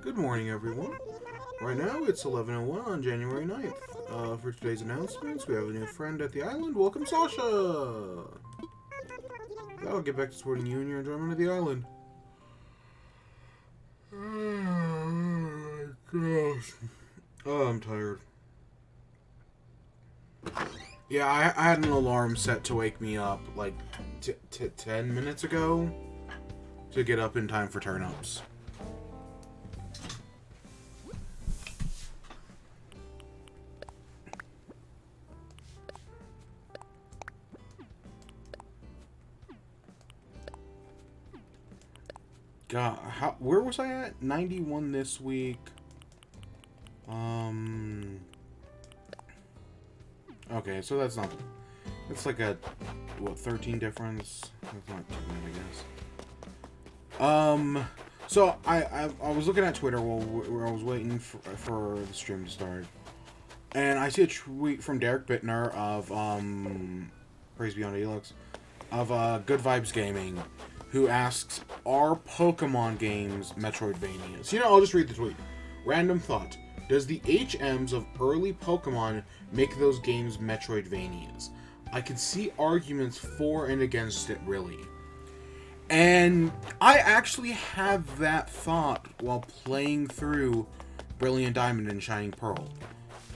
Good morning, everyone. Right now, it's 11:01 on January 9th. For today's announcements, we have a new friend at the island. Welcome, Sasha! I'll get back to supporting you and your enjoyment of the island. Oh, gosh. Oh, I'm tired. Yeah, I had an alarm set to wake me up, like, 10 minutes ago to get up in time for Turnips. God, where was I at? 91 this week. Okay, so that's not... It's like a, 13 difference? That's not too bad, I guess. So I was looking at Twitter while I was waiting for the stream to start. And I see a tweet from Derek Bittner of, Praise Beyond Elix, of, Good Vibes Gaming, who asks, are Pokemon games Metroidvanias? You know, I'll just read the tweet. Random thought. Does the HMs of early Pokemon make those games Metroidvanias? I could see arguments for and against it, really. And I actually had that thought while playing through Brilliant Diamond and Shining Pearl.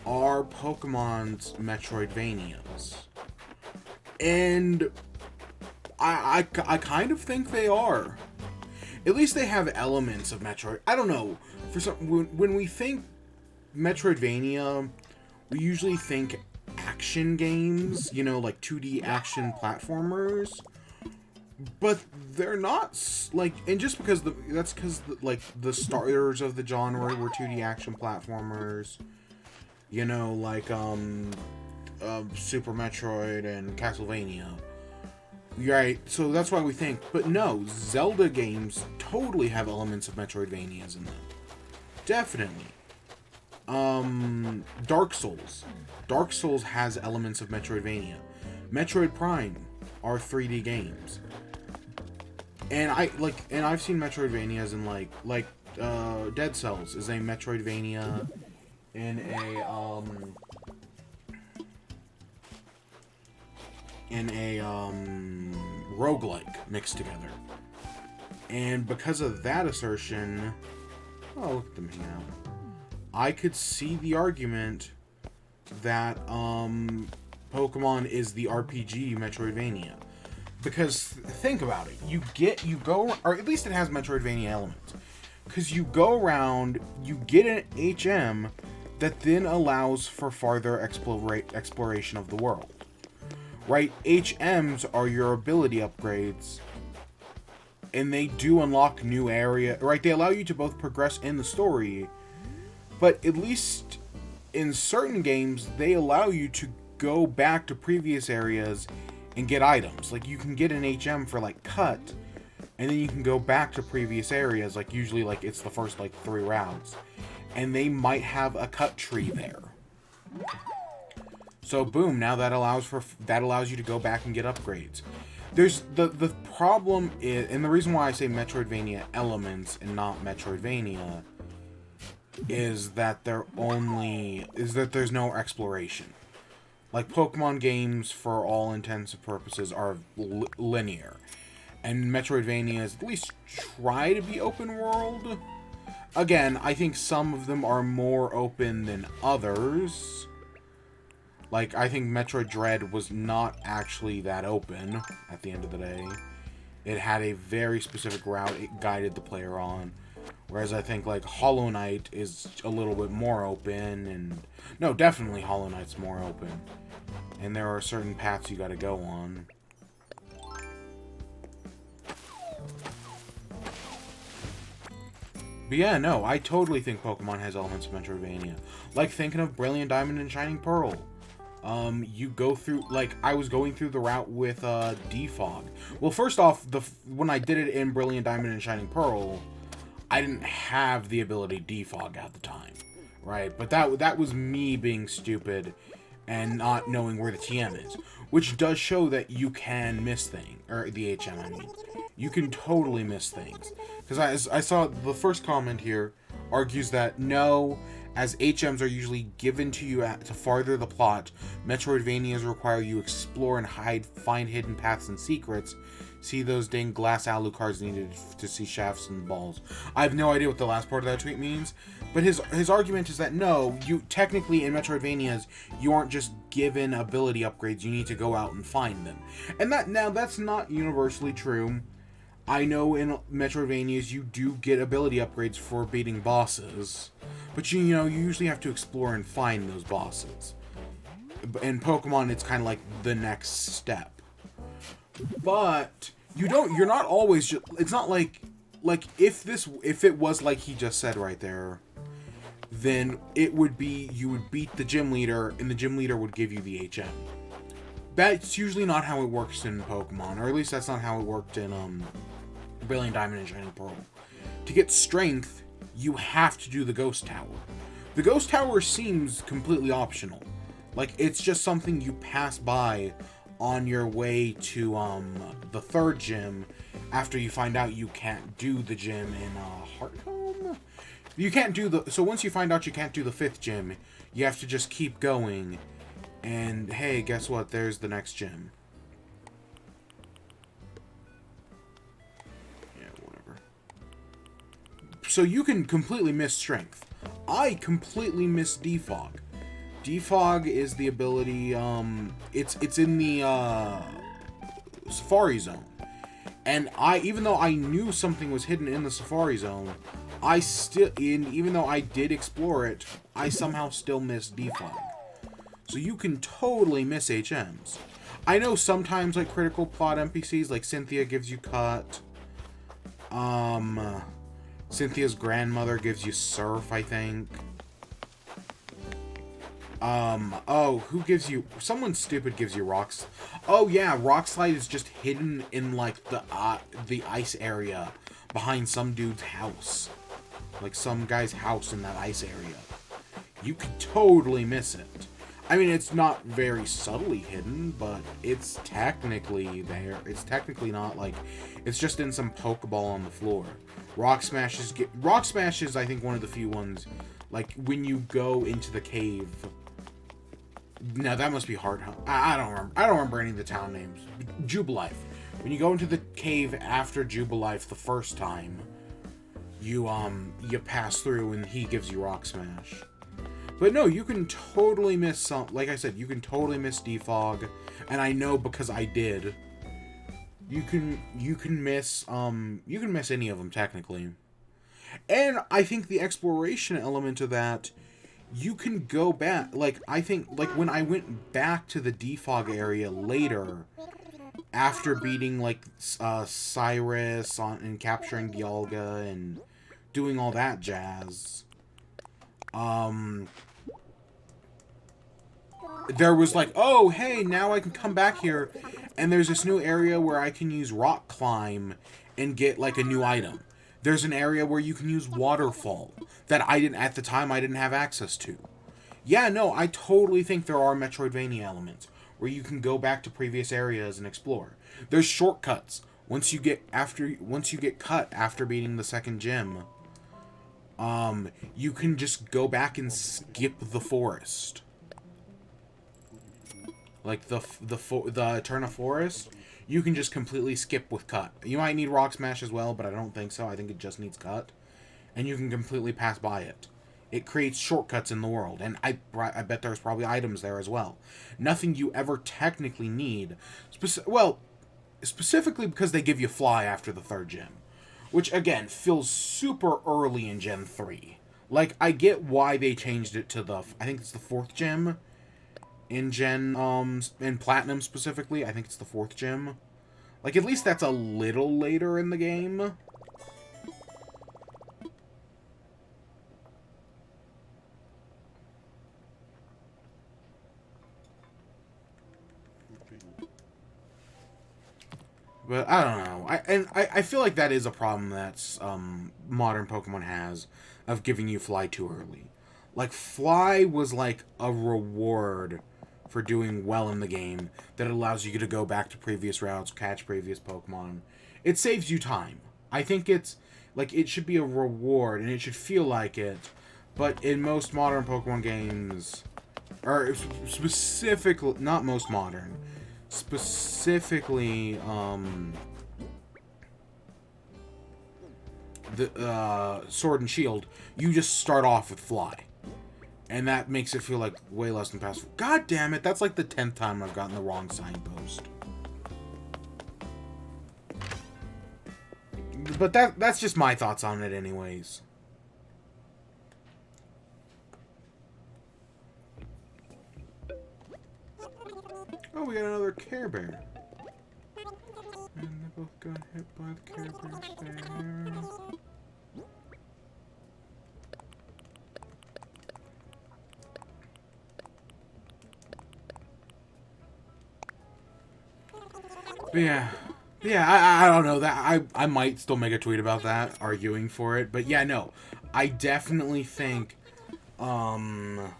Are Pokemon's Metroidvanias? And I kind of think they are. At least they have elements of Metroid. I don't know. For some, when we think Metroidvania, we usually think action games, you know, like 2D action platformers. But they're not, like, and just because that's because like the starters of the genre were 2D action platformers, you know, like Super Metroid and Castlevania. Right, so that's why we think, but no, Zelda games totally have elements of Metroidvanias in them. Definitely. Dark Souls. Dark Souls has elements of Metroidvania. Metroid Prime are 3D games. And I've seen Metroidvanias in like Dead Cells is a Metroidvania in a roguelike mixed together. And because of that assertion, oh, look at them hang out. I could see the argument that Pokemon is the RPG Metroidvania. Because think about it, you go, or at least it has Metroidvania elements. Because you go around, you get an HM that then allows for farther exploration of the world. Right? HMs are your ability upgrades, and they do unlock new area. Right? They allow you to both progress in the story, but at least in certain games, they allow you to go back to previous areas and get items. Like, you can get an HM for, like, cut, and then you can go back to previous areas, like, usually, like, it's the first, like, 3 routes. And they might have a cut tree there. So, boom, now that allows you to go back and get upgrades. There's, the problem is, and the reason why I say Metroidvania elements and not Metroidvania, is that there's no exploration. Like, Pokemon games, for all intents and purposes, are linear. And Metroidvanias at least try to be open world. Again, I think some of them are more open than others. Like, I think Metroid Dread was not actually that open at the end of the day. It had a very specific route it guided the player on. Whereas I think, like, Hollow Knight is a little bit more open, and... No, definitely Hollow Knight's more open. And there are certain paths you gotta go on. But yeah, no, I totally think Pokemon has elements of Metroidvania. Like, thinking of Brilliant Diamond and Shining Pearl. You go through, like, I was going through the route with, Defog. Well, first off, when I did it in Brilliant Diamond and Shining Pearl, I didn't have the ability Defog at the time, right? But that was me being stupid and not knowing where the TM is, which does show that you can miss things, or the HM, I mean. You can totally miss things. Because I saw the first comment here, argues that no, as HMs are usually given to you to farther the plot, Metroidvanias require you explore and find hidden paths and secrets. See those dang glass alucards needed to see shafts and balls. I have no idea what the last part of that tweet means, but his argument is that no, you technically in Metroidvanias you aren't just given ability upgrades. You need to go out and find them, and that's not universally true. I know in Metroidvanias you do get ability upgrades for beating bosses, but you usually have to explore and find those bosses. In Pokemon, it's kind of like the next step. But you're not always it's not like if it was like he just said right there, then it would be you would beat the gym leader and the gym leader would give you the HM. That's usually not how it works in Pokemon, or at least that's not how it worked in Brilliant Diamond and Shining Pearl. To get strength, you have to do the Ghost Tower. The Ghost Tower seems completely optional. Like, it's just something you pass by on your way to the third gym after you find out you can't do the gym in Hearthome? You can't do so once you find out you can't do the 5th gym, you have to just keep going, and hey, guess what? There's the next gym. So you can completely miss strength. I completely miss Defog. Defog is the ability, it's in the Safari Zone. And even though I knew something was hidden in the Safari Zone, even though I did explore it, I somehow still missed Defog. So you can totally miss HMs. I know sometimes, like, critical plot NPCs, like Cynthia gives you cut. Cynthia's grandmother gives you surf, I think. Oh, who gives you... Someone stupid gives you rocks. Oh, yeah, Rock Slide is just hidden in, like, the ice area behind some dude's house. Like, some guy's house in that ice area. You could totally miss it. I mean, it's not very subtly hidden, but it's technically there. It's technically not, like... It's just in some Pokeball on the floor. Rock Smash is, I think, one of the few ones, like, when you go into the cave. No, that must be Hard Home. I don't remember. I don't remember any of the town names. Jubilife. When you go into the cave after Jubilife the first time, you pass through and he gives you Rock Smash. But no, you can totally miss some. Like I said, you can totally miss Defog, and I know because I did. You can miss any of them technically. And I think the exploration element of that, you can go back. Like, I think, like, when I went back to the Defog area later, after beating, like, Cyrus and capturing Dialga and doing all that jazz, there was like, oh, hey, now I can come back here, and there's this new area where I can use Rock Climb and get, like, a new item. There's an area where you can use Waterfall that at the time, I didn't have access to. Yeah, no, I totally think there are Metroidvania elements where you can go back to previous areas and explore. There's shortcuts. Once you get cut after beating the second gym, you can just go back and skip the forest. Like the Eterna Forest, you can just completely skip with cut. You might need Rock Smash as well, but I don't think so. I think it just needs cut. And you can completely pass by it. It creates shortcuts in the world, and I bet there's probably items there as well. Nothing you ever technically need. Specifically because they give you Fly after the third gym. Which, again, feels super early in Gen 3. Like, I get why they changed it to I think it's the 4th gym. In in Platinum specifically, I think it's the 4th gym. Like, at least that's a little later in the game. But I don't know. I feel like that is a problem that modern Pokemon has of giving you Fly too early. Like, Fly was like a reward for doing well in the game that allows you to go back to previous routes, catch previous Pokemon. It saves you time. I think it's Like, it should be a reward, and it should feel like it. But in most modern Pokemon games, or specifically, not most modern, specifically, the Sword and Shield, you just start off with Fly. And that makes it feel like way less than passive. God damn it, that's like the 10th time I've gotten the wrong signpost. But that's just my thoughts on it anyways. Oh, we got another Care Bear. And they both got hit by the Care Bear there. But yeah. Yeah, I don't know. That I might still make a tweet about that, arguing for it. But yeah, no. I definitely think Pokemon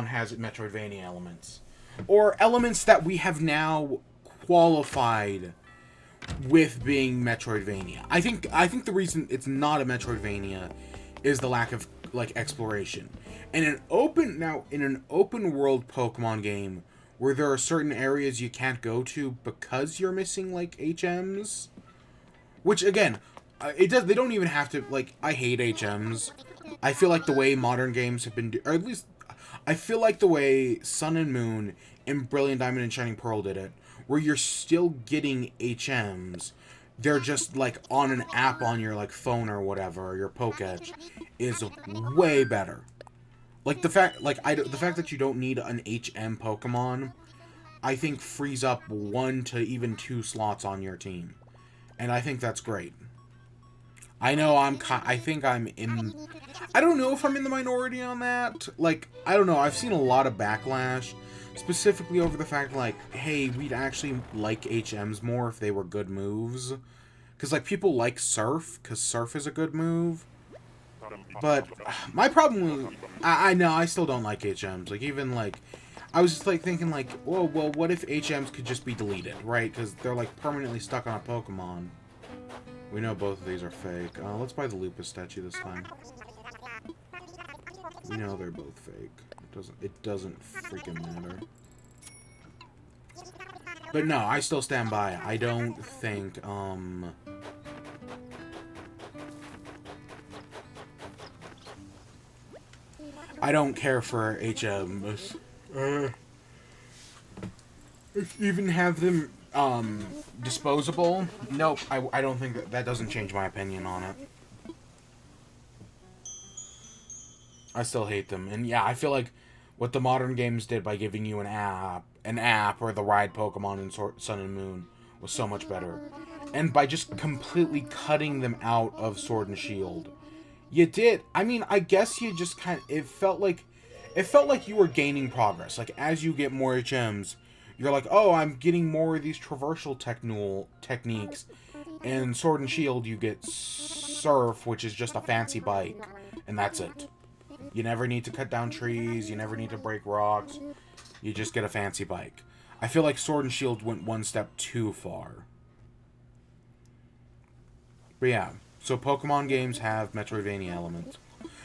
has Metroidvania elements. Or elements that we have now qualified with being Metroidvania. I think the reason it's not a Metroidvania is the lack of like exploration. And in an open world Pokemon game where there are certain areas you can't go to because you're missing like HMs, which again, they don't even have to, like, I hate HMs. I feel like the way modern games have been, or at least I feel like the way Sun and Moon and Brilliant Diamond and Shining Pearl did it, where you're still getting HMs, they're just like on an app on your like phone or whatever, or your Pokédex, is way better. Like the fact that you don't need an HM Pokemon, I think frees up 1 to even 2 slots on your team, and I think that's great. I know I don't know if I'm in the minority on that. Like, I don't know. I've seen a lot of backlash, specifically over the fact, like, hey, we'd actually like HMs more if they were good moves. Because, like, people like Surf, because Surf is a good move. But my problem was, I know, I still don't like HMs. Like, even, like, I was just, like, thinking, like, well, what if HMs could just be deleted, right? Because they're, like, permanently stuck on a Pokemon. We know both of these are fake. Let's buy the Lupus statue this time. We know they're both fake. It doesn't freaking matter. But no, I still stand by it. I don't think, I don't care for HMs. Even have them, disposable? Nope, I don't think that doesn't change my opinion on it. I still hate them. And yeah, I feel like what the modern games did by giving you an app, or the ride Pokemon in Sun and Moon was so much better. And by just completely cutting them out of Sword and Shield. You did. I mean, I guess you just it felt like you were gaining progress. Like, as you get more HMs, you're like, oh, I'm getting more of these traversal techniques. And Sword and Shield, you get Surf, which is just a fancy bike. And that's it. You never need to cut down trees. You never need to break rocks. You just get a fancy bike. I feel like Sword and Shield went one step too far. But yeah, so Pokemon games have Metroidvania elements.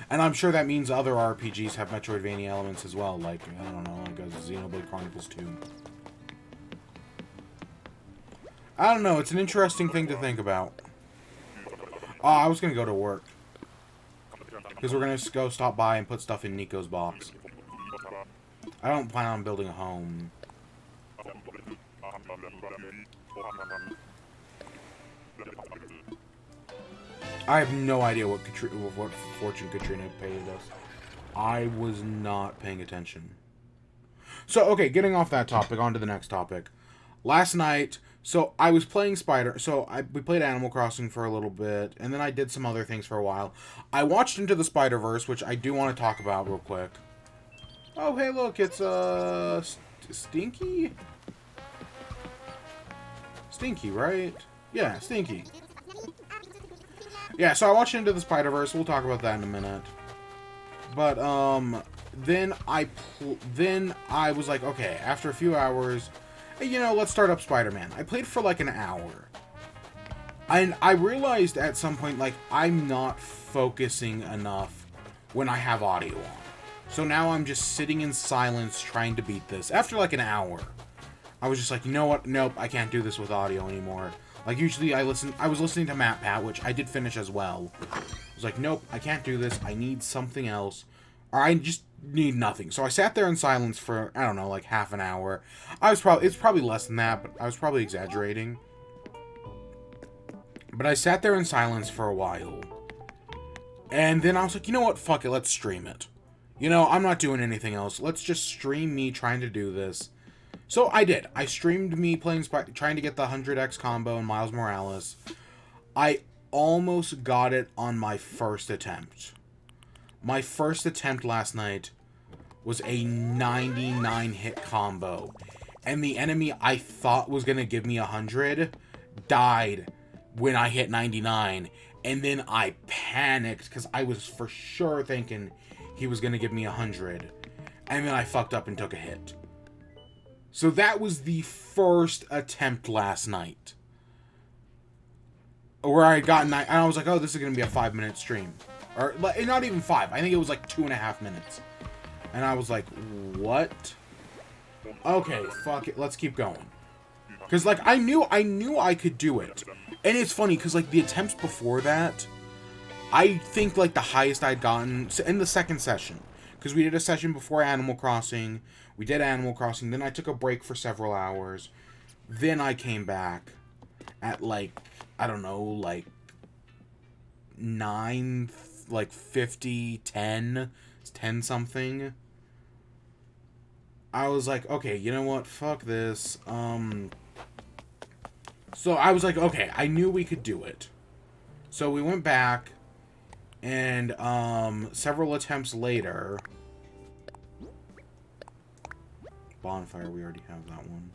And I'm sure that means other RPGs have Metroidvania elements as well. Like, I don't know, like Xenoblade Chronicles 2. I don't know, it's an interesting thing to think about. Oh, I was gonna go to work. Because we're gonna go stop by and put stuff in Nico's box. I don't plan on building a home. I have no idea what Fortune Katrina paid us. I was not paying attention. So, okay, getting off that topic, on to the next topic. Last night, so I was playing we played Animal Crossing for a little bit, and then I did some other things for a while. I watched Into the Spider-Verse, which I do want to talk about real quick. Oh, hey, look, it's, Stinky? Stinky, right? Yeah, Stinky. Yeah, so I watched Into the Spider-Verse. We'll talk about that in a minute. But, then I was like, okay, after a few hours, hey, let's start up Spider-Man. I played for like an hour. And I realized at some point, like, I'm not focusing enough when I have audio on. So now I'm just sitting in silence trying to beat this. After like an hour, I was just like, you know what? Nope, I can't do this with audio anymore. Like, usually I was listening to MatPat, which I did finish as well. I was like, nope, I can't do this. I need something else. Or I just need nothing. So I sat there in silence for, I don't know, like half an hour. It's probably less than that, but I was probably exaggerating. But I sat there in silence for a while. And then I was like, you know what? Fuck it, let's stream it. You know, I'm not doing anything else. Let's just stream me trying to do this. So I did. I streamed me playing trying to get the 100x combo in Miles Morales. I almost got it on my first attempt. My first attempt last night was a 99 hit combo. And the enemy I thought was going to give me 100 died when I hit 99. And then I panicked because I was for sure thinking he was going to give me 100. And then I fucked up and took a hit. So that was the first attempt last night. Where I got 9, and I was like, oh, this is going to be a 5-minute stream. Or, not even 5. I think it was like 2.5 minutes. And I was like, what? Okay, fuck it. Let's keep going. Because, like, I knew I could do it. And it's funny, because, like, the attempts before that, I think, like, the highest I'd gotten in the second session. Because we did a session before Animal Crossing. We did Animal Crossing. Then I took a break for several hours. Then I came back at, like, I don't know, like, 9, like, 50, 10, 10 something. I was like, okay, you know what? Fuck this. So I was like, okay, I knew we could do it. So we went back, and several attempts later... Bonfire, we already have that one.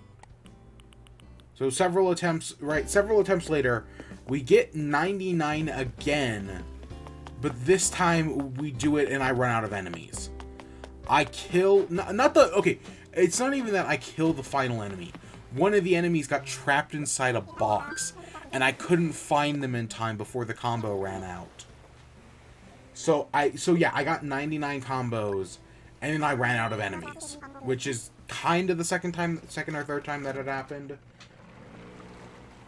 So several attempts later, we get 99 again, but this time we do it and I run out of enemies. I kill, okay, it's not even that I kill the final enemy. One of the enemies got trapped inside a box, and I couldn't find them in time before the combo ran out. So yeah, I got 99 combos, and then I ran out of enemies, which is kind of the second or third time that it happened.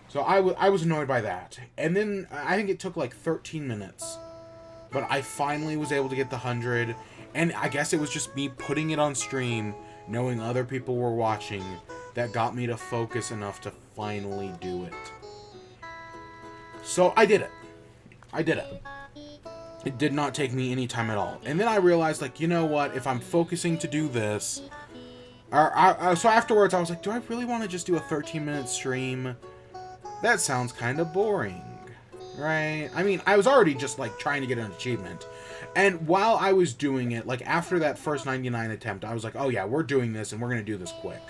So I was annoyed by that. And then I think it took like 13 minutes. But I finally was able to get the 100. And I guess it was just me putting it on stream, knowing other people were watching, that got me to focus enough to finally do it. So I did it. I did it. It did not take me any time at all. And then I realized, like, you know what? If I'm focusing to do this... so afterwards, I was like, do I really want to just do a 13-minute stream? That sounds kind of boring, right? I mean, I was already just, like, trying to get an achievement. And while I was doing it, like, after that first 99 attempt, I was like, oh yeah, we're doing this, and we're going to do this quick.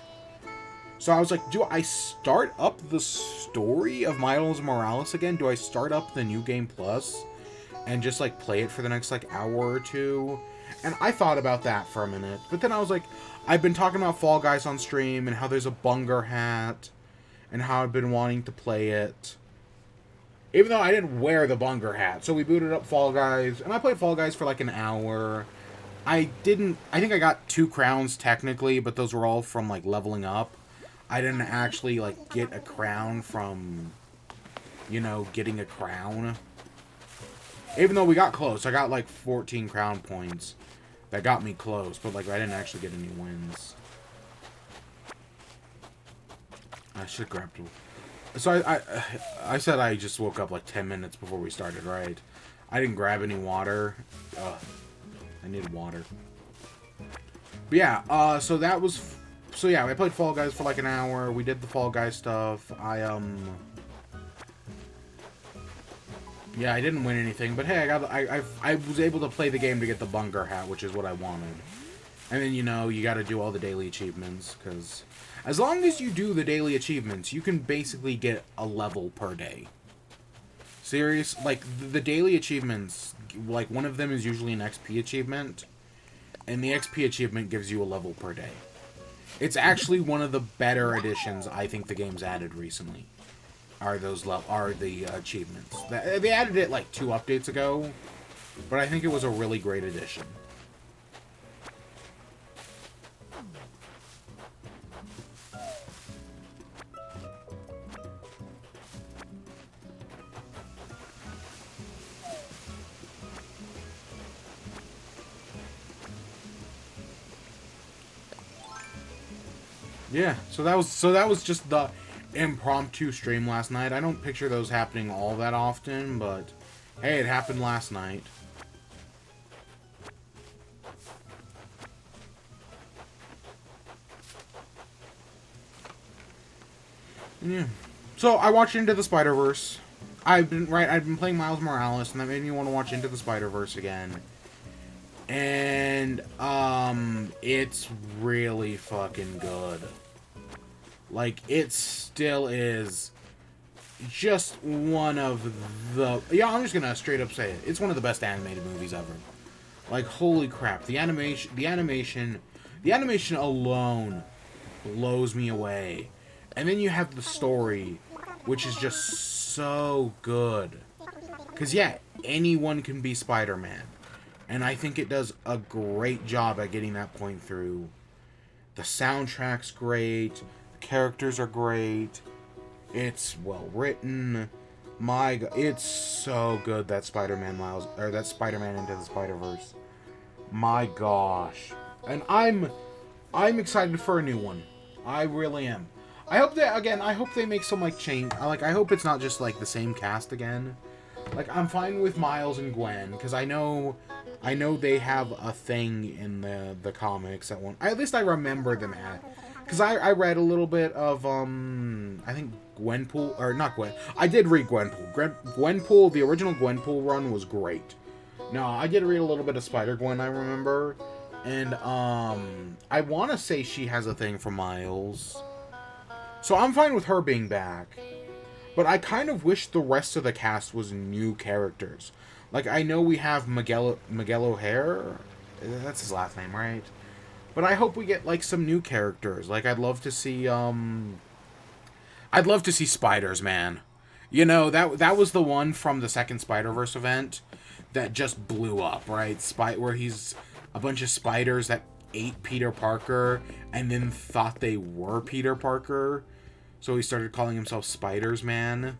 So I was like, do I start up the story of Miles Morales again? Do I start up the New Game Plus and just, like, play it for the next, like, hour or two? And I thought about that for a minute. But then I was like, I've been talking about Fall Guys on stream and how there's a Bunger hat and how I've been wanting to play it. Even though I didn't wear the Bunger hat. So we booted up Fall Guys, and I played Fall Guys for like an hour. I think I got 2 crowns technically, but those were all from like leveling up. I didn't actually like get a crown from, you know, getting a crown. Even though we got close. I got like 14 crown points. That got me close, but like I didn't actually get any wins. I should have grabbed. So I said I just woke up like 10 minutes before we started, right? I didn't grab any water. Ugh, I needed water. But yeah, so that was. So yeah, I played Fall Guys for like an hour. We did the Fall Guys stuff. Yeah, I didn't win anything, but hey, I was able to play the game to get the Bunger hat, which is what I wanted. And then, you know, you gotta do all the daily achievements, because as long as you do the daily achievements, you can basically get a level per day. Serious? Like, the daily achievements, like, one of them is usually an XP achievement, and the XP achievement gives you a level per day. It's actually one of the better additions I think the game's added recently. are the achievements. They added it like 2 updates ago, but I think it was a really great addition. Yeah, so that was just the impromptu stream last night. I don't picture those happening all that often, but hey, it happened last night. Yeah. So I watched Into the Spider-Verse. I've been playing Miles Morales, and that made me want to watch Into the Spider-Verse again. And it's really fucking good. Like, it still is just one of the... Yeah, I'm just gonna straight up say it. It's one of the best animated movies ever. Like, holy crap. The animation alone blows me away. And then you have the story, which is just so good. Because, yeah, anyone can be Spider-Man. And I think it does a great job at getting that point through. The soundtrack's great. The characters are great. It's well written. My God, it's so good, that Spider-Man Into the Spider-Verse. My gosh. And I'm excited for a new one. I really am. I hope they make some, like, change. Like, I hope it's not just, like, the same cast again. Like, I'm fine with Miles and Gwen, because I know they have a thing in the comics at one. At least I remember them at. Because I read a little bit of, I think Gwenpool, or not Gwen. I did read Gwenpool. Gwenpool, the original Gwenpool run was great. No, I did read a little bit of Spider-Gwen, I remember. And, I want to say she has a thing for Miles. So I'm fine with her being back. But I kind of wish the rest of the cast was new characters. Like, I know we have Miguel O'Hare. That's his last name, right? But I hope we get, like, some new characters. Like, I'd love to see Spiders, man. You know, that was the one from the second Spider-Verse event that just blew up, right? Where he's a bunch of spiders that ate Peter Parker and then thought they were Peter Parker. So he started calling himself Spiders Man.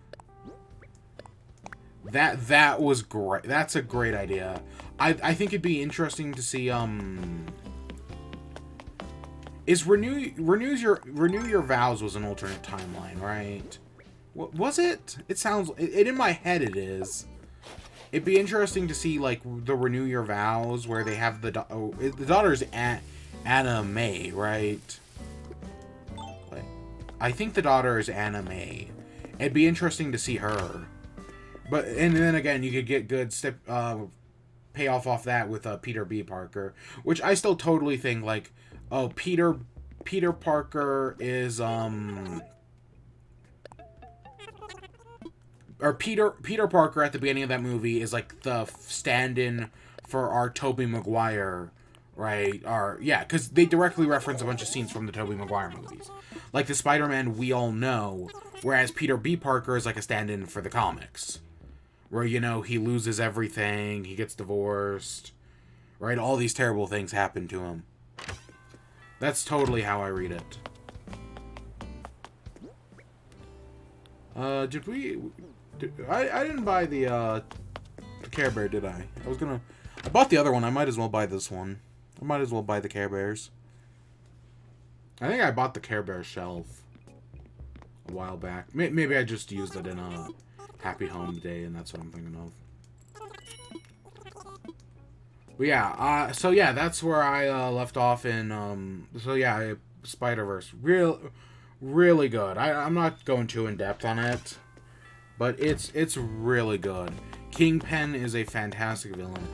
That was great. That's a great idea. I think it'd be interesting to see is Renew Your Vows was an alternate timeline, right? What was it? It sounds in my head it is. It'd be interesting to see, like, the Renew Your Vows where they have the daughter's Anna May, right? I think the daughter is Anna May. It'd be interesting to see her. But, and then again, you could get good payoff off that with Peter B. Parker. Which I still totally think, like, oh, Peter Parker is, or Peter Parker at the beginning of that movie is, like, the stand-in for our Tobey Maguire, right? Yeah, because they directly reference a bunch of scenes from the Tobey Maguire movies. Like the Spider-Man we all know, whereas Peter B. Parker is like a stand-in for the comics. Where, you know, he loses everything, he gets divorced, right? All these terrible things happen to him. That's totally how I read it. I didn't buy the Care Bear, did I? I bought the other one, I might as well buy this one. I might as well buy the Care Bears. I think I bought the Care Bear shelf a while back. Maybe I just used it in a Happy Home Day, and that's what I'm thinking of. But yeah, so yeah, that's where I left off in, so yeah, Spider-Verse. Really good. I'm not going too in-depth on it, but it's really good. Kingpin is a fantastic villain.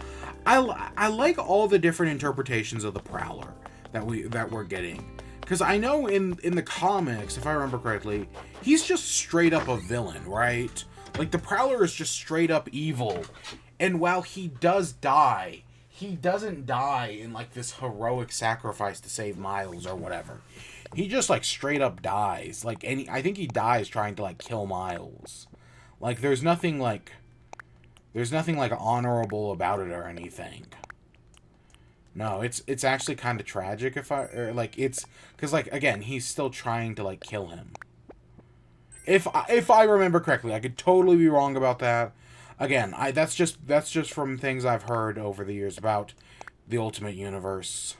I like all the different interpretations of the Prowler that we're getting. Because I know in the comics, if I remember correctly, he's just straight up a villain, right? Like, the Prowler is just straight up evil. And while he does die, he doesn't die in, like, this heroic sacrifice to save Miles or whatever. he just, like, straight up dies. Like, I think he dies trying to, like, kill Miles. Like, there's nothing, like, honorable about it or anything. No, it's actually kind of tragic it's, because, like, again, he's still trying to, like, kill him. If I remember correctly, I could totally be wrong about that. Again, that's just from things I've heard over the years about the Ultimate Universe.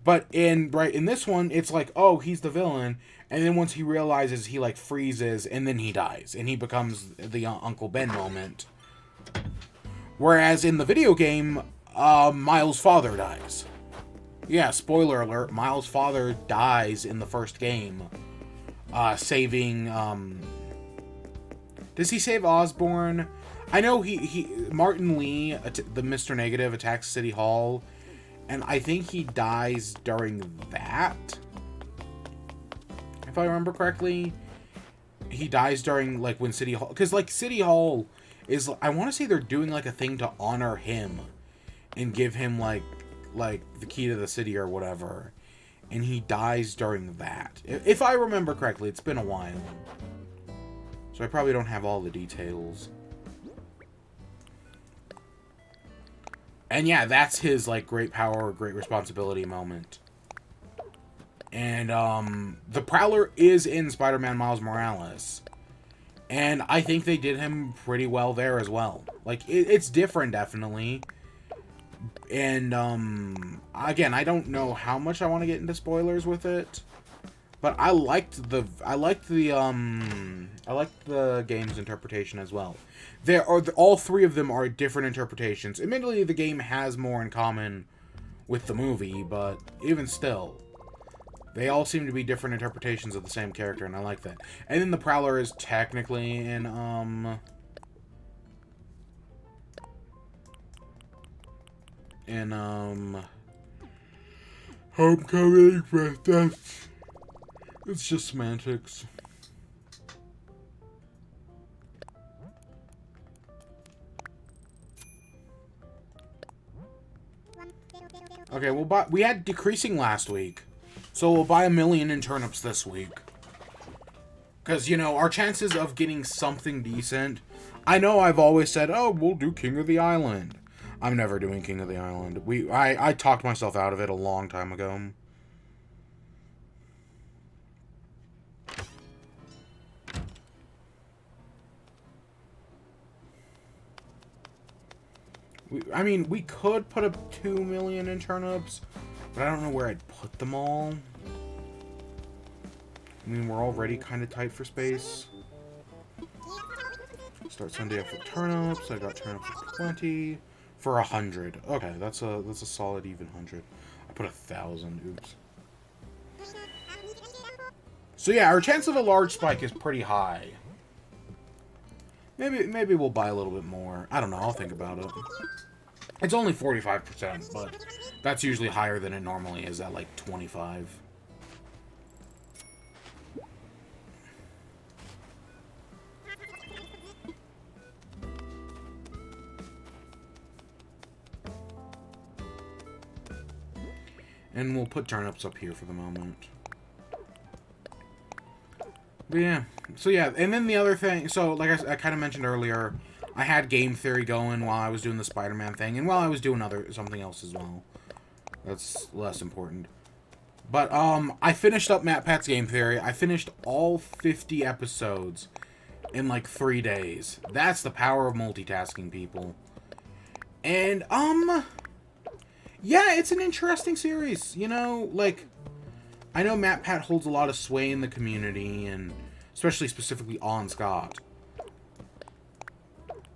But in this one, it's like, oh, he's the villain, and then once he realizes, he, like, freezes, and then he dies, and he becomes the Uncle Ben moment. Whereas in the video game, Miles' father dies. Yeah, spoiler alert, Miles' father dies in the first game. Saving, does he save Osborn? I know Martin Lee, the Mr. Negative, attacks City Hall, and I think he dies during that. If I remember correctly, he dies during, like, when City Hall, because, like, City Hall is, I want to say they're doing, like, a thing to honor him and give him, like the key to the city or whatever, and he dies during that. If I remember correctly, it's been a while, so I probably don't have all the details. And yeah, that's his, like, great power, great responsibility moment. And, the Prowler is in Spider-Man Miles Morales. And I think they did him pretty well there as well. Like, it's different, definitely. And, again, I don't know how much I want to get into spoilers with it. But I liked the game's interpretation as well. All three of them are different interpretations. Admittedly, the game has more in common with the movie, but even still, they all seem to be different interpretations of the same character, and I like that. And then the Prowler is technically in, Homecoming, but it's just semantics. Okay, we had decreasing last week, so we'll buy 1 million in turnips this week. Because, you know, our chances of getting something decent, I know I've always said, oh, we'll do King of the Island. I'm never doing King of the Island. I talked myself out of it a long time ago. I mean, we could put up 2 million in turnips, but I don't know where I'd put them all. I mean, we're already kind of tight for space. Start Sunday off with turnips. I got turnips for 20 for 100. Okay, that's a solid even 100. I put 1,000. Oops. So yeah, our chance of a large spike is pretty high. Maybe we'll buy a little bit more. I don't know. I'll think about it. It's only 45%, but that's usually higher than it normally is at, like, 25. And we'll put turnips up here for the moment. But yeah. So yeah, and then the other thing, so like I kind of mentioned earlier, I had game theory going while I was doing the Spider-Man thing, and while I was doing something else as well. That's less important. But, I finished up Matt Pat's game theory. I finished all 50 episodes in, like, 3 days. That's the power of multitasking, people. And, yeah, it's an interesting series, you know, like, I know Matt Pat holds a lot of sway in the community, and especially specifically on Scott.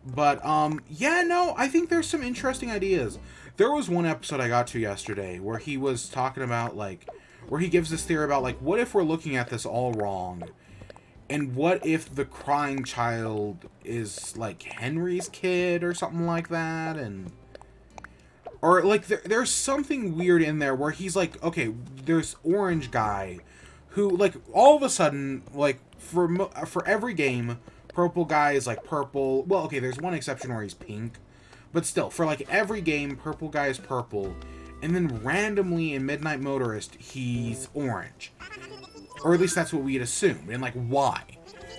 But, yeah, no, I think there's some interesting ideas. There was one episode I got to yesterday where he was talking about, like, where he gives this theory about, like, what if we're looking at this all wrong? And what if the crying child is, like, Henry's kid or something like that? And, or, like, there's something weird in there where he's like, okay, there's Orange Guy who, like, all of a sudden, like, for every game, Purple Guy is, like, purple. Well, okay, there's one exception where he's pink. But still, for, like, every game, Purple Guy is purple. and then randomly in Midnight Motorist, he's orange. Or at least that's what we'd assume. And, like, why?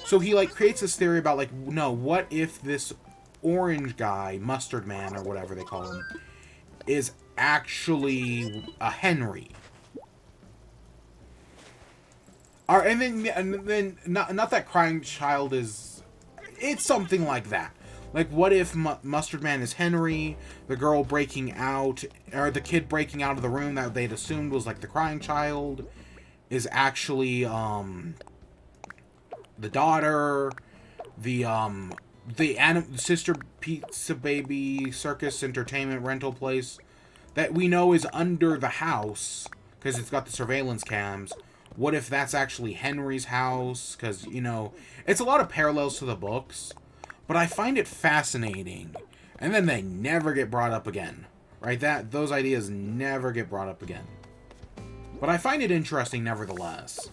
So he, like, creates this theory about, like, no, what if this orange guy, Mustard Man, or whatever they call him, is actually a Henry? And then not that Crying Child is... It's something like that. Like, what if Mustard Man is Henry, the girl breaking out, or the kid breaking out of the room that they'd assumed was, like, the Crying Child, is actually, the daughter, the Sister Pizza Baby Circus Entertainment rental place that we know is under the house, because it's got the surveillance cams. What if that's actually Henry's house? Because, you know, it's a lot of parallels to the books. But I find it fascinating. And then they never get brought up again. Right? Those ideas never get brought up again. But I find it interesting nevertheless.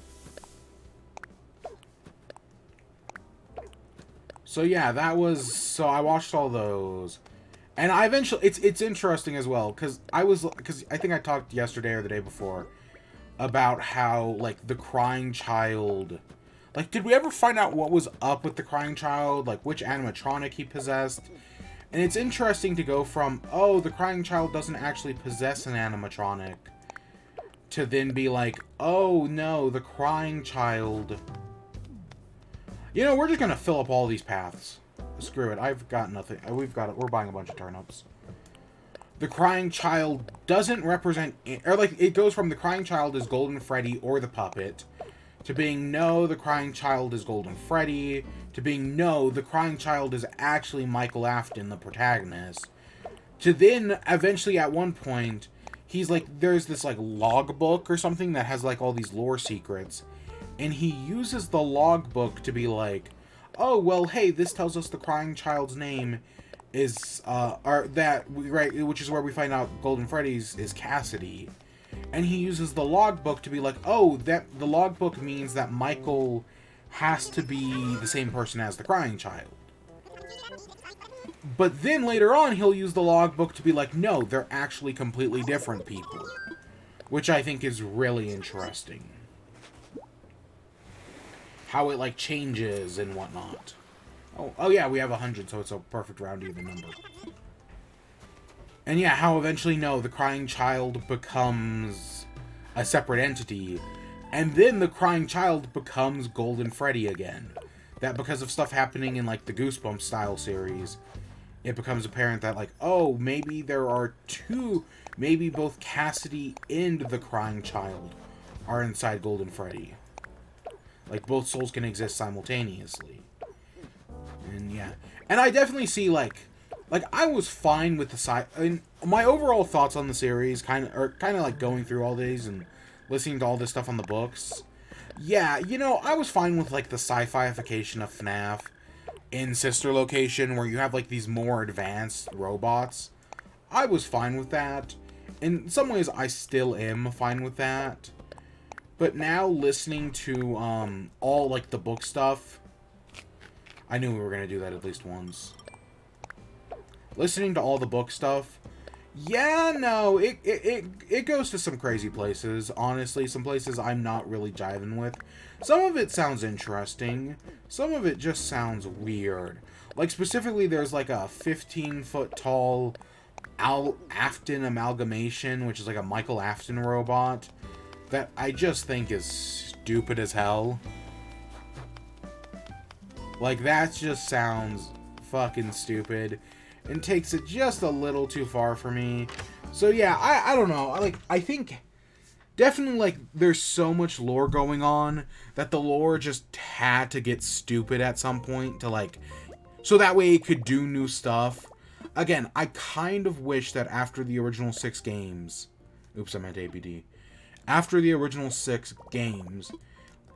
So yeah, so I watched all those. And I eventually, it's interesting as well, because I think I talked yesterday or the day before about how, like, the Crying Child, like, did we ever find out what was up with the Crying Child, like, which animatronic he possessed? And it's interesting to go from, oh, the Crying Child doesn't actually possess an animatronic, to then be like, oh, no, the Crying Child... You know, we're just gonna fill up all these paths. Screw it, I've got nothing. We're buying a bunch of turnips. The Crying Child doesn't represent... Or, like, it goes from the Crying Child is Golden Freddy or the puppet, to being, no, the Crying Child is Golden Freddy, to being, no, the Crying Child is actually Michael Afton, the protagonist, to then, eventually, at one point, he's, like, there's this, like, logbook or something that has, like, all these lore secrets, and he uses the logbook to be like, oh, well, hey, this tells us the Crying Child's name is, which is where we find out Golden Freddy's is Cassidy. And he uses the logbook to be like, oh, the logbook means that Michael has to be the same person as the Crying Child. But then later on, he'll use the logbook to be like, no, they're actually completely different people. Which I think is really interesting. How it, like, changes and whatnot. Oh yeah, we have 100, so it's a perfect round even number. And yeah, how eventually, no, the Crying Child becomes a separate entity, and then the Crying Child becomes Golden Freddy again. That because of stuff happening in, like, the Goosebumps style series, it becomes apparent that, like, oh, maybe there are two, maybe both Cassidy and the Crying Child are inside Golden Freddy. Like, both souls can exist simultaneously. And yeah. And I definitely see, like, I was fine with the I mean, my overall thoughts on the series kind of like going through all these and listening to all this stuff on the books. Yeah, you know, I was fine with, like, the sci-fi-ification of FNAF in Sister Location, where you have, like, these more advanced robots. I was fine with that. In some ways, I still am fine with that. But now, listening to, all, like, the book stuff... I knew we were going to do that at least once. Listening to all the book stuff... Yeah, no, it goes to some crazy places, honestly. Some places I'm not really jiving with. Some of it sounds interesting. Some of it just sounds weird. Like, specifically, there's, like, a 15-foot-tall Afton amalgamation, which is, like, a Michael Afton robot, that I just think is stupid as hell. Like, that just sounds fucking stupid. And takes it just a little too far for me. So yeah, I don't know. I think definitely, like, there's so much lore going on that the lore just had to get stupid at some point to, like, so that way it could do new stuff. Again, I kind of wish that after the original 6 games, oops, I meant ABD. After the original 6 games,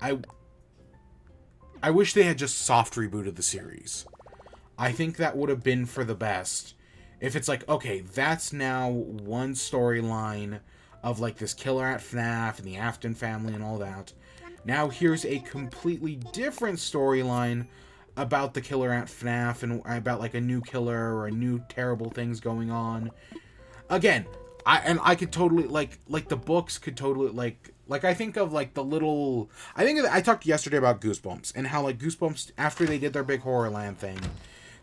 I wish they had just soft rebooted the series. I think that would have been for the best. If it's like, okay, that's now one storyline of, like, this killer at FNAF and the Afton family and all that. Now here's a completely different storyline about the killer at FNAF and about, like, a new killer or a new terrible things going on. Again, I could totally like the books could totally like I think of like the little I talked yesterday about Goosebumps and how like Goosebumps after they did their big Horrorland thing,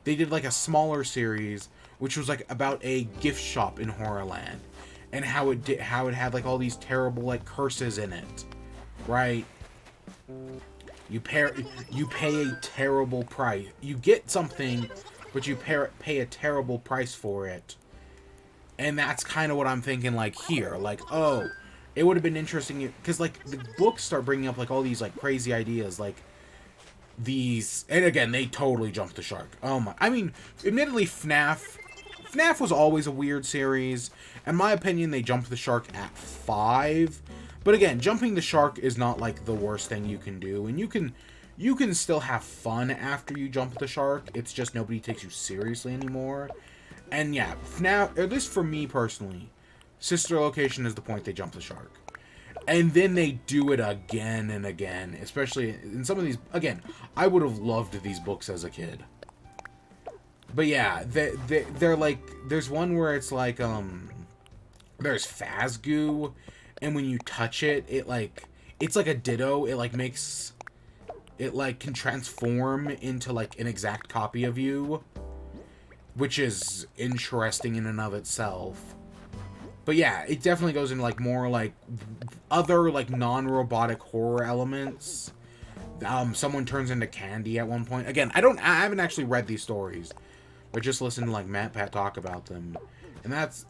they did like a smaller series which was like about a gift shop in Horrorland and how it had like all these terrible like curses in it, right? You pay a terrible price. You get something, but you pay a terrible price for it. And that's kind of what I'm thinking, like, here. Like, oh, it would have been interesting, because, like, the books start bringing up, like, all these, like, crazy ideas, like, these, and again, they totally jumped the shark. Oh my, I mean, admittedly, FNAF was always a weird series. In my opinion, they jumped the shark at 5. But again, jumping the shark is not, like, the worst thing you can do, and you can still have fun after you jump the shark. It's just nobody takes you seriously anymore. And yeah, FNAF, at least for me personally, Sister Location is the point they jump the shark. And then they do it again and again, especially in some of these. Again, I would have loved these books as a kid. But yeah, they're like, there's one where it's like, there's Fazgoo, and when you touch it, it's like a Ditto. It like makes, it like can transform into like an exact copy of you. Which is interesting in and of itself. But yeah, it definitely goes into like more like other like non-robotic horror elements. Someone turns into candy at one point. Again, I haven't actually read these stories, but just listened to like Matt Pat talk about them. And that's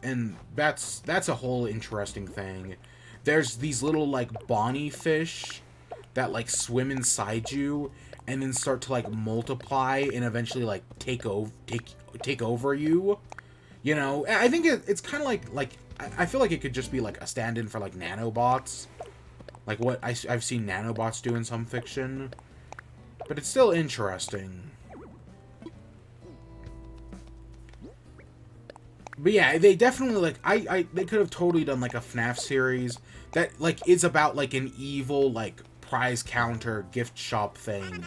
a whole interesting thing. There's these little like Bonnie fish that like swim inside you and then start to like multiply and eventually like take over you. You know, I think it's kind of like I feel like it could just be like a stand-in for like nanobots, like what I've seen nanobots do in some fiction. But it's still interesting. But yeah, they definitely like they could have totally done like a FNAF series that like is about like an evil like prize counter gift shop thing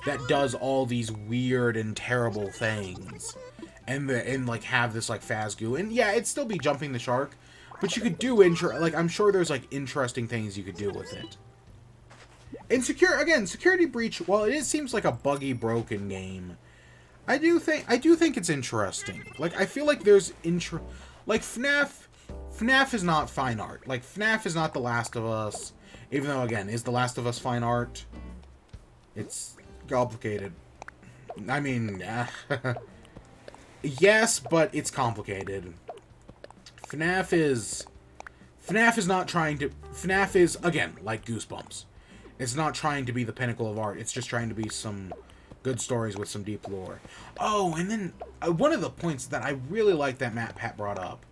that does all these weird and terrible things, and like have this like Fazgoo, and yeah, it'd still be jumping the shark, but you could do like I'm sure there's like interesting things you could do with it. And Security Breach, while it seems like a buggy, broken game, I do think it's interesting. Like I feel like there's like FNAF is not fine art. Like FNAF is not The Last of Us. Even though, again, is The Last of Us fine art? It's complicated. I mean, yes, but it's complicated. FNAF is not trying to... FNAF is, again, like Goosebumps. It's not trying to be the pinnacle of art. It's just trying to be some good stories with some deep lore. Oh, and then one of the points that I really like that Matt Pat brought up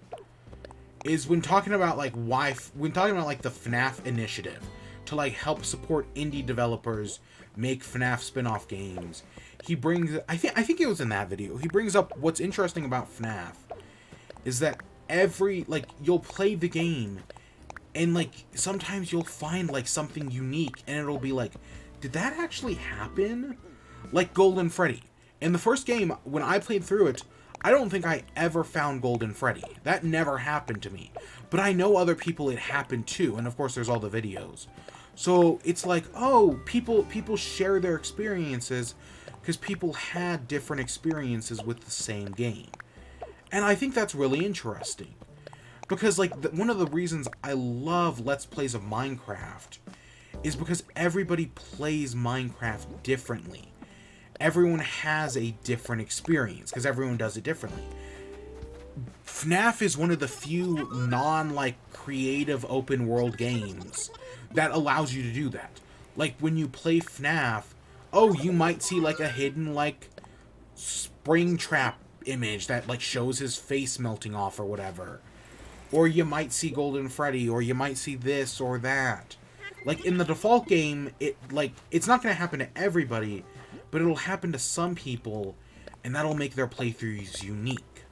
is when talking about like the FNAF initiative to like help support indie developers make FNAF spin-off games. He brings, I think it was in that video, he brings up what's interesting about FNAF is that you'll play the game and like sometimes you'll find like something unique and it'll be like, did that actually happen? Like Golden Freddy. In the first game, when I played through it, I don't think I ever found Golden Freddy. That never happened to me. But I know other people it happened to, and of course there's all the videos. So it's like, oh, people share their experiences because people had different experiences with the same game. And I think that's really interesting. Because like one of the reasons I love Let's Plays of Minecraft is because everybody plays Minecraft differently. Everyone has a different experience because everyone does it differently. FNAF is one of the few creative open world games that allows you to do that. Like when you play FNAF, oh, you might see like a hidden like Springtrap image that like shows his face melting off or whatever. Or you might see Golden Freddy, or you might see this or that. Like in the default game, it's not going to happen to everybody, but it'll happen to some people, and that'll make their playthroughs unique.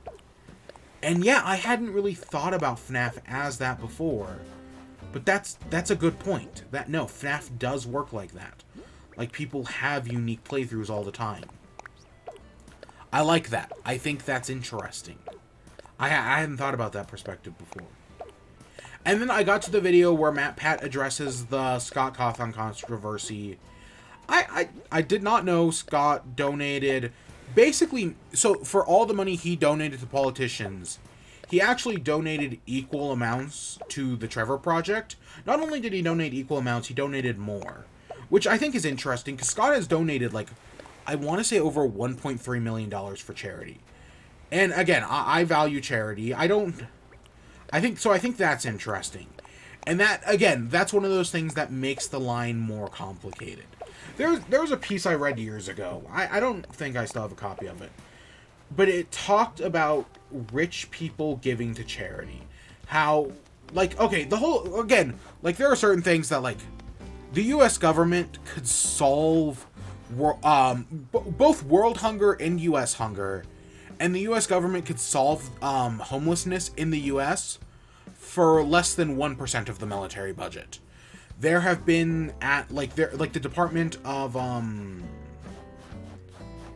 And yeah, I hadn't really thought about FNAF as that before, but that's a good point. That no, FNAF does work like that. Like people have unique playthroughs all the time. I like that. I think that's interesting. I hadn't thought about that perspective before. And then I got to the video where Matt Pat addresses the Scott Cawthon controversy. I did not know Scott donated, basically, so for all the money he donated to politicians, he actually donated equal amounts to the Trevor Project. Not only did he donate equal amounts, he donated more. Which I think is interesting, because Scott has donated, like, I want to say over $1.3 million for charity. And again, I value charity. I think that's interesting. And that, again, that's one of those things that makes the line more complicated. There was a piece I read years ago. I don't think I still have a copy of it. But it talked about rich people giving to charity. How, like, okay, the whole, again, like, there are certain things that, like, the U.S. government could solve both world hunger and U.S. hunger. And the U.S. government could solve homelessness in the U.S. for less than 1% of the military budget. There have been the Department of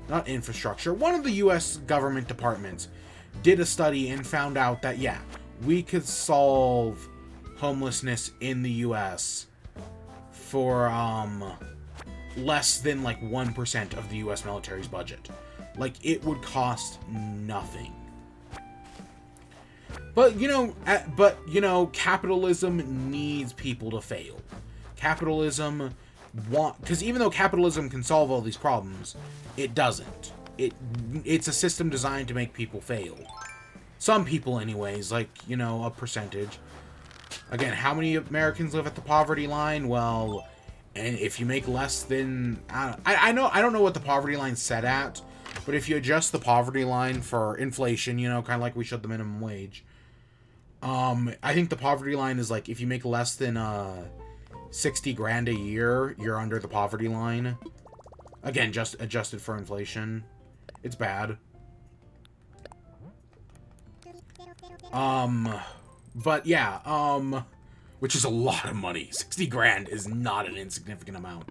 not infrastructure, one of the U.S. government departments did a study and found out that we could solve homelessness in the U.S. for less than 1% of the U.S. military's budget. Like, it would cost nothing. But capitalism needs people to fail. Because even though capitalism can solve all these problems, it doesn't. It's a system designed to make people fail. Some people, anyways, a percentage. Again, how many Americans live at the poverty line? Well, and if you make less than, I don't know what the poverty line's set at, but if you adjust the poverty line for inflation, kind of like we showed the minimum wage. I think the poverty line is if you make less than 60 grand a year, you're under the poverty line. Again, just adjusted for inflation. It's bad. But yeah, which is a lot of money. 60 grand is not an insignificant amount.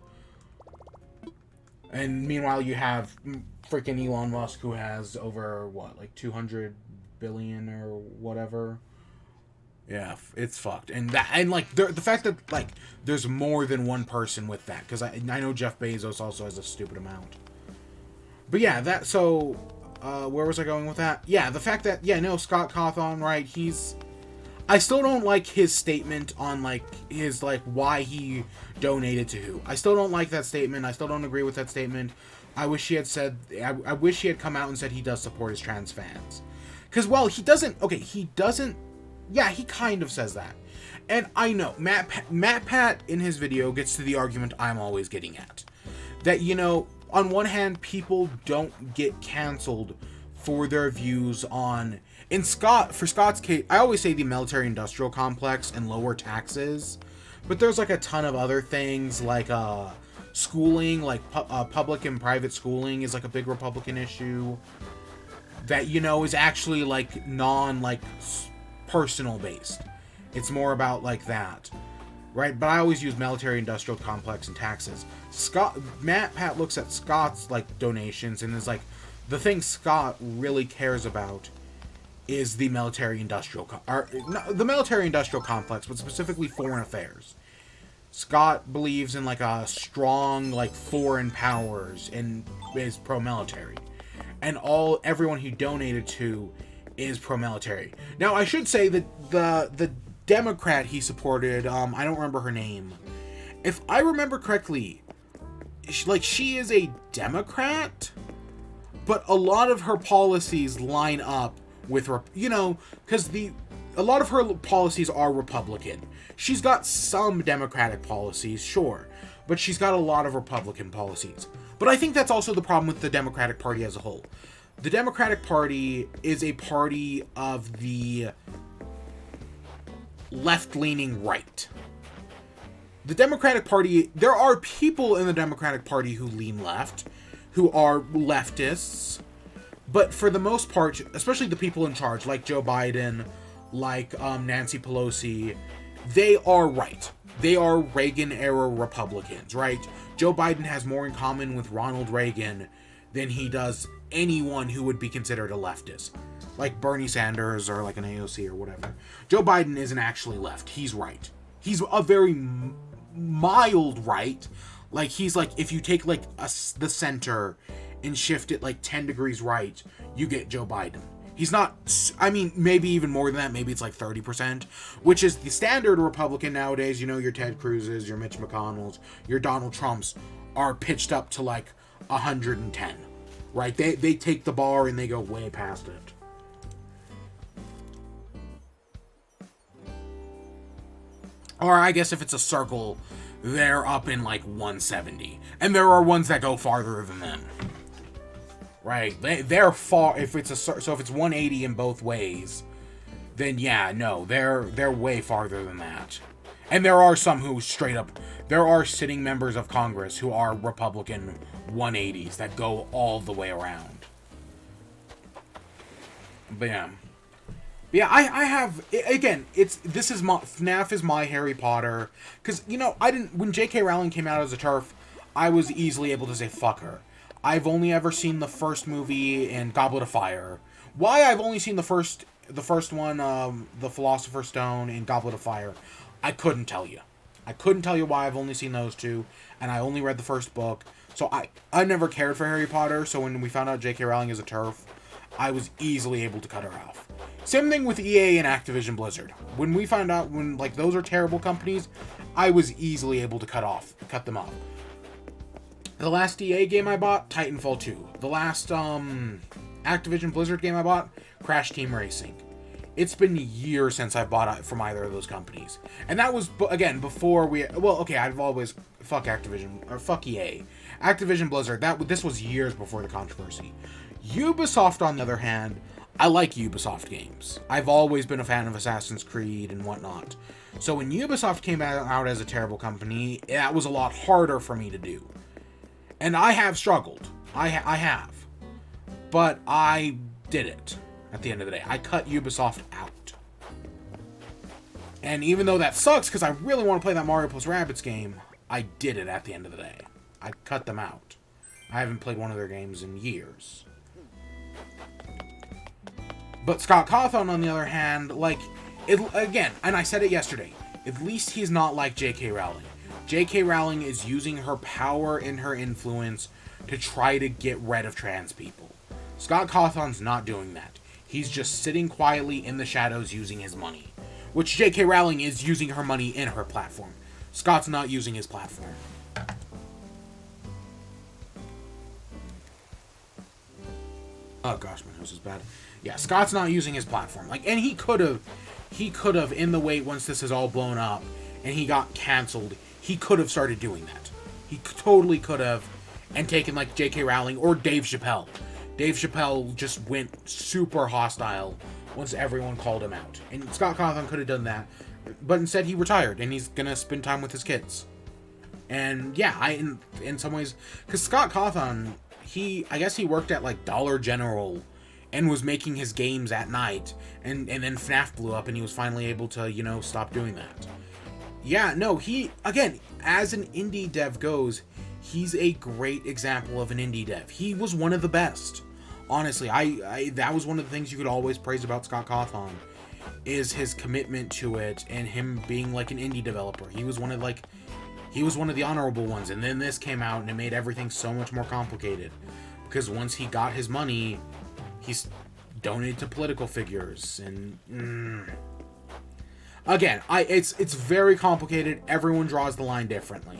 And meanwhile, you have freaking Elon Musk, who has over, 200 billion or whatever. Yeah, it's fucked. And the fact that, there's more than one person with that. Because I know Jeff Bezos also has a stupid amount. But yeah, where was I going with that? Yeah, the fact that, Scott Cawthon, right, I still don't like his statement on, his, why he donated to who. I still don't like that statement. I still don't agree with that statement. I wish he had come out and said he does support his trans fans. Because, he doesn't, yeah, he kind of says that. And I know, Matt Pat in his video gets to the argument I'm always getting at. That, on one hand, people don't get canceled for their views on... For Scott's case, I always say the military-industrial complex and lower taxes, but there's a ton of other things schooling, public and private schooling is a big Republican issue that is actually personal based. It's more about that, right? But I always use military-industrial complex and taxes. Matt Pat looks at Scott's donations and is the thing Scott really cares about is the military-industrial complex, but specifically foreign affairs. Scott believes in a strong foreign powers and is pro-military, and everyone he donated to is pro-military. Now I should say that the Democrat he supported, I don't remember her name. If I remember correctly, she is a Democrat, but a lot of her policies line up with, because a lot of her policies are Republican. She's got some Democratic policies, sure, but she's got a lot of Republican policies. But I think that's also the problem with the Democratic Party as a whole. The Democratic Party is a party of the left-leaning right. The Democratic Party, there are people in the Democratic Party who lean left, who are leftists, but for the most part, especially the people in charge, like Joe Biden, Nancy Pelosi, they are right. They are Reagan-era Republicans, right? Joe Biden has more in common with Ronald Reagan than he does anyone who would be considered a leftist. like Bernie Sanders or like an AOC or whatever. Joe Biden isn't actually left. He's right. He's a very mild right. Like, he's like, if you take like the center and shift it like 10 degrees right, you get Joe Biden. He's not, I mean, maybe even more than that. Maybe it's like 30%, which is the standard Republican nowadays. You know, your Ted Cruz's, your Mitch McConnell's, your Donald Trump's are pitched up to like 110, right? They take the bar and they go way past it. Or I guess if it's a circle, they're up in like 170. And there are ones that go farther than them. Right? They're far, if it's if it's 180 in both ways, then yeah, no, they're way farther than that. And there are some who straight up, there are sitting members of Congress who are Republican 180s that go all the way around. But yeah. Yeah, I have, again, FNAF is my Harry Potter, because, you know, when J.K. Rowling came out as a TERF, I was easily able to say, fuck her. I've only ever seen the first movie in Goblet of Fire. Why I've only seen the first one, The Philosopher's Stone and Goblet of Fire, I couldn't tell you. I couldn't tell you why I've only seen those two, and I only read the first book, so I never cared for Harry Potter, so when we found out J.K. Rowling is a TERF, I was easily able to cut her off. Same thing with EA and Activision Blizzard. When we found out like those are terrible companies, I was easily able to cut them off. The last EA game I bought, Titanfall 2. The last Activision Blizzard game I bought, Crash Team Racing. It's been years since I bought from either of those companies. And that was, again, before I've always, fuck Activision, or fuck EA. Activision Blizzard, this was years before the controversy. Ubisoft, on the other hand, I like Ubisoft games. I've always been a fan of Assassin's Creed and whatnot. So when Ubisoft came out as a terrible company, that was a lot harder for me to do. And I have struggled. I have. But I did it at the end of the day. I cut Ubisoft out. And even though that sucks, because I really want to play that Mario plus Rabbids game, I did it at the end of the day. I cut them out. I haven't played one of their games in years. But Scott Cawthon, on the other hand, again, and I said it yesterday, at least he's not like J.K. Rowling. J.K. Rowling is using her power and her influence to try to get rid of trans people. Scott Cawthon's not doing that. He's just sitting quietly in the shadows using his money. Which J.K. Rowling is using her money in her platform. Scott's not using his platform. Oh gosh, my nose is bad. Yeah, Scott's not using his platform. And he could have, in the wait, once this is all blown up, and he got canceled, he could have started doing that. He totally could have, and taken, J.K. Rowling, or Dave Chappelle. Dave Chappelle just went super hostile once everyone called him out. And Scott Cawthon could have done that, but instead he retired, and he's gonna spend time with his kids. And, yeah, in some ways, because Scott Cawthon, I guess he worked at, Dollar General, and was making his games at night, and then FNAF blew up, and he was finally able to, stop doing that. Yeah, no, again, as an indie dev goes, he's a great example of an indie dev. He was one of the best. Honestly, that was one of the things you could always praise about Scott Cawthon, is his commitment to it, and him being, an indie developer. He was one of the honorable ones, and then this came out, and it made everything so much more complicated. Because once he got his money, he's donated to political figures, and again, it's very complicated. Everyone draws the line differently.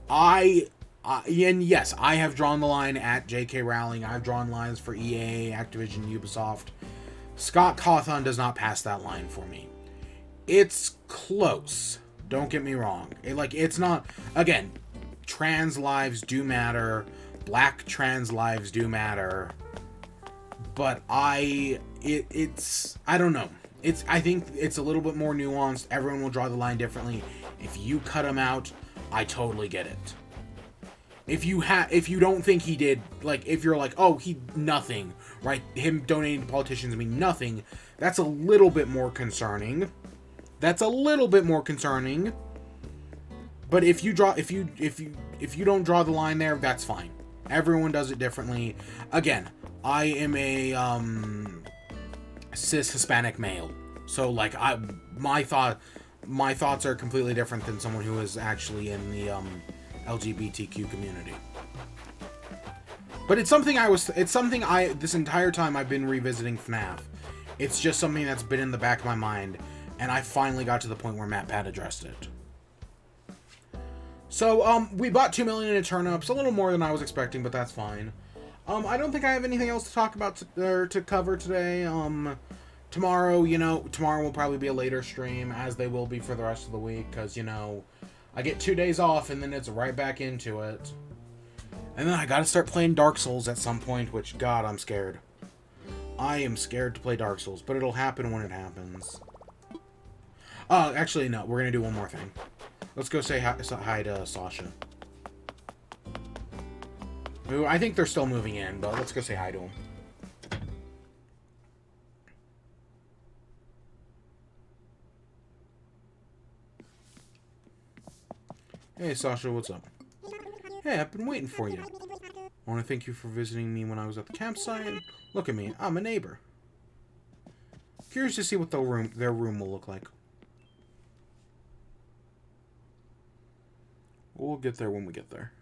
And yes, I have drawn the line at J.K. Rowling. I've drawn lines for EA, Activision, Ubisoft. Scott Cawthon does not pass that line for me. It's close. Don't get me wrong. It's not. Again, trans lives do matter. Black trans lives do matter. But I don't know. I think it's a little bit more nuanced. Everyone will draw the line differently. If you cut him out, I totally get it. If you don't think he did, if you're nothing, right? Him donating to politicians mean nothing. That's a little bit more concerning. But if you don't draw the line there, that's fine. Everyone does it differently. Again, I am cis Hispanic male. So like my thoughts are completely different than someone who is actually in the LGBTQ community. But it's something this entire time I've been revisiting FNAF. It's just something that's been in the back of my mind, and I finally got to the point where MatPat addressed it. So, we bought 2 million in turnips, a little more than I was expecting, but that's fine. I don't think I have anything else to talk about to cover today. Tomorrow will probably be a later stream, as they will be for the rest of the week, because, I get 2 days off, and then it's right back into it. And then I gotta start playing Dark Souls at some point, which, God, I'm scared. I am scared to play Dark Souls, but it'll happen when it happens. Actually, no, we're gonna do one more thing. Let's go say hi to Sasha. I think they're still moving in, but let's go say hi to him. Hey, Sasha, what's up? Hey, I've been waiting for you. I want to thank you for visiting me when I was at the campsite. Look at me, I'm a neighbor. Curious to see what their room will look like. We'll get there when we get there.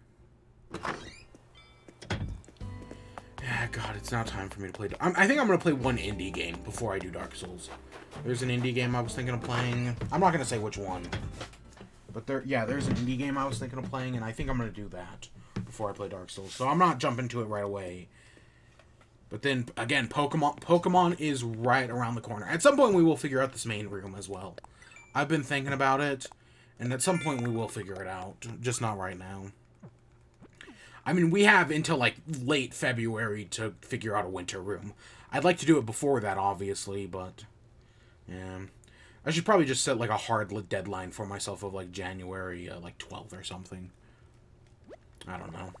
Yeah, God, it's now time for me to play. I think I'm going to play one indie game before I do Dark Souls. There's an indie game I was thinking of playing. I'm not going to say which one. But there's an indie game I was thinking of playing, and I think I'm going to do that before I play Dark Souls. So I'm not jumping to it right away. But then, again, Pokemon is right around the corner. At some point, we will figure out this main room as well. I've been thinking about it, and at some point, we will figure it out. Just not right now. I mean, we have until, like, late February to figure out a winter room. I'd like to do it before that, obviously, but... yeah. I should probably just set, like, a hard deadline for myself of, like, January, like, 12th or something. I don't know.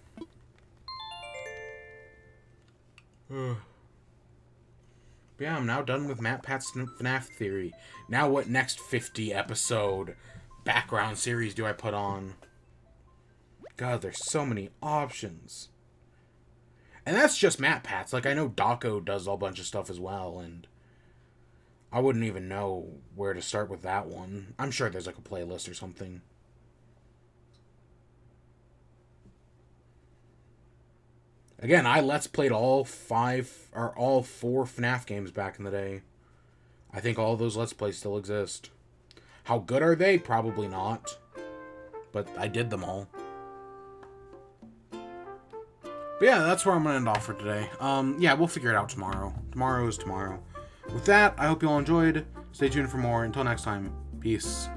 But yeah, I'm now done with MatPat's FNAF theory. Now what next 50 episode background series do I put on? God, there's so many options. And that's just MatPat's. Like, I know Daco does a bunch of stuff as well, and I wouldn't even know where to start with that one. I'm sure there's, like, a playlist or something. Again, I Let's Played all 4 FNAF games back in the day. I think all those Let's Plays still exist. How good are they? Probably not. But I did them all. But yeah, that's where I'm going to end off for today. Yeah, we'll figure it out tomorrow. Tomorrow is tomorrow. With that, I hope you all enjoyed. Stay tuned for more. Until next time, peace.